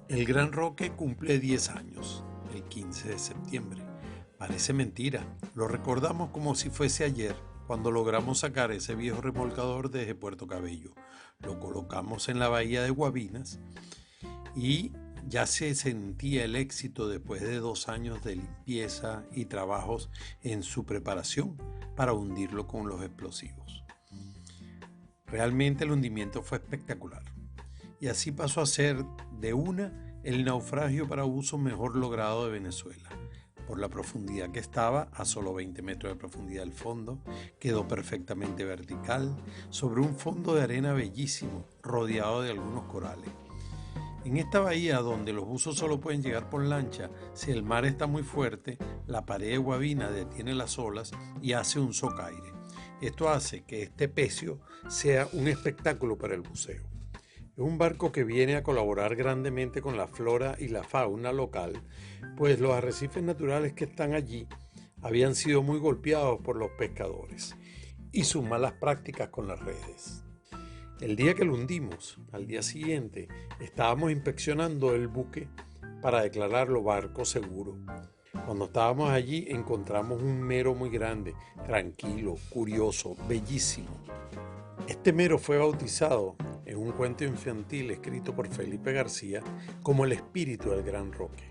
El Gran Roque cumple 10 años, el 15 de septiembre. Parece mentira, lo recordamos como si fuese ayer, cuando logramos sacar ese viejo remolcador desde Puerto Cabello. Lo colocamos en la bahía de Guabinas y ya se sentía el éxito después de 2 años de limpieza y trabajos en su preparación para hundirlo con los explosivos. Realmente el hundimiento fue espectacular. Y así pasó a ser de el naufragio para uso mejor logrado de Venezuela. Por la profundidad que estaba, a solo 20 metros de profundidad del fondo, quedó perfectamente vertical, sobre un fondo de arena bellísimo, rodeado de algunos corales. En esta bahía, donde los buzos solo pueden llegar por lancha, si el mar está muy fuerte, la pared de Guabina detiene las olas y hace un socaire. Esto hace que este pecio sea un espectáculo para el buceo. Es un barco que viene a colaborar grandemente con la flora y la fauna local, pues los arrecifes naturales que están allí habían sido muy golpeados por los pescadores y sus malas prácticas con las redes. El día que lo hundimos, al día siguiente, estábamos inspeccionando el buque para declararlo barco seguro. Cuando estábamos allí encontramos un mero muy grande, tranquilo, curioso, bellísimo. Este mero fue bautizado en un cuento infantil escrito por Felipe García como el espíritu del Gran Roque.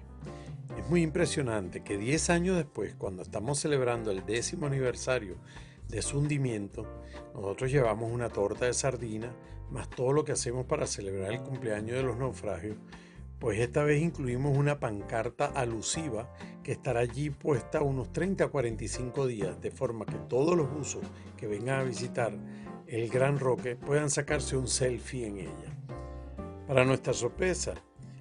Es muy impresionante que 10 años después, cuando estamos celebrando el 10º aniversario de su hundimiento, nosotros llevamos una torta de sardina, más todo lo que hacemos para celebrar el cumpleaños de los naufragios, pues esta vez incluimos una pancarta alusiva que estará allí puesta unos 30 a 45 días, de forma que todos los buzos que vengan a visitar el Gran Roque puedan sacarse un selfie en ella. Para nuestra sorpresa,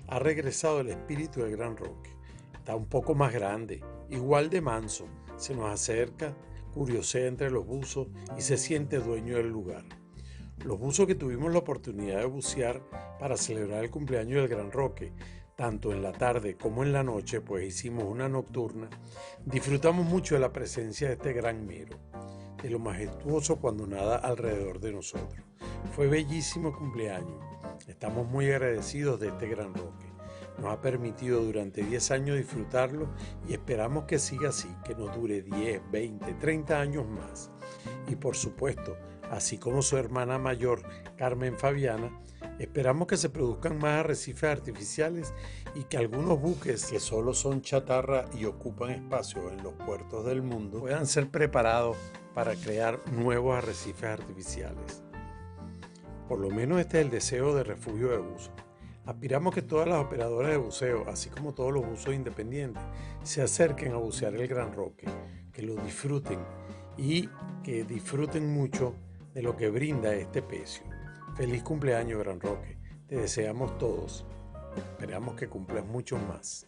ha regresado el espíritu del Gran Roque. Está un poco más grande, igual de manso, se nos acerca, curiosea entre los buzos y se siente dueño del lugar. Los buzos que tuvimos la oportunidad de bucear para celebrar el cumpleaños del Gran Roque, tanto en la tarde como en la noche, pues hicimos una nocturna, disfrutamos mucho de la presencia de este gran mero, de lo majestuoso cuando nada alrededor de nosotros. Fue bellísimo cumpleaños, estamos muy agradecidos de este Gran Roque. Nos ha permitido durante 10 años disfrutarlo y esperamos que siga así, que nos dure 10, 20, 30 años más. Y por supuesto, así como su hermana mayor, Carmen Fabiana, esperamos que se produzcan más arrecifes artificiales y que algunos buques que solo son chatarra y ocupan espacio en los puertos del mundo puedan ser preparados para crear nuevos arrecifes artificiales. Por lo menos este es el deseo de Refugio de Buzos. Aspiramos que todas las operadoras de buceo, así como todos los buzos independientes, se acerquen a bucear el Gran Roque, que lo disfruten y que disfruten mucho de lo que brinda este pecio. Feliz cumpleaños, Gran Roque. Te deseamos todos. Esperamos que cumplas muchos más.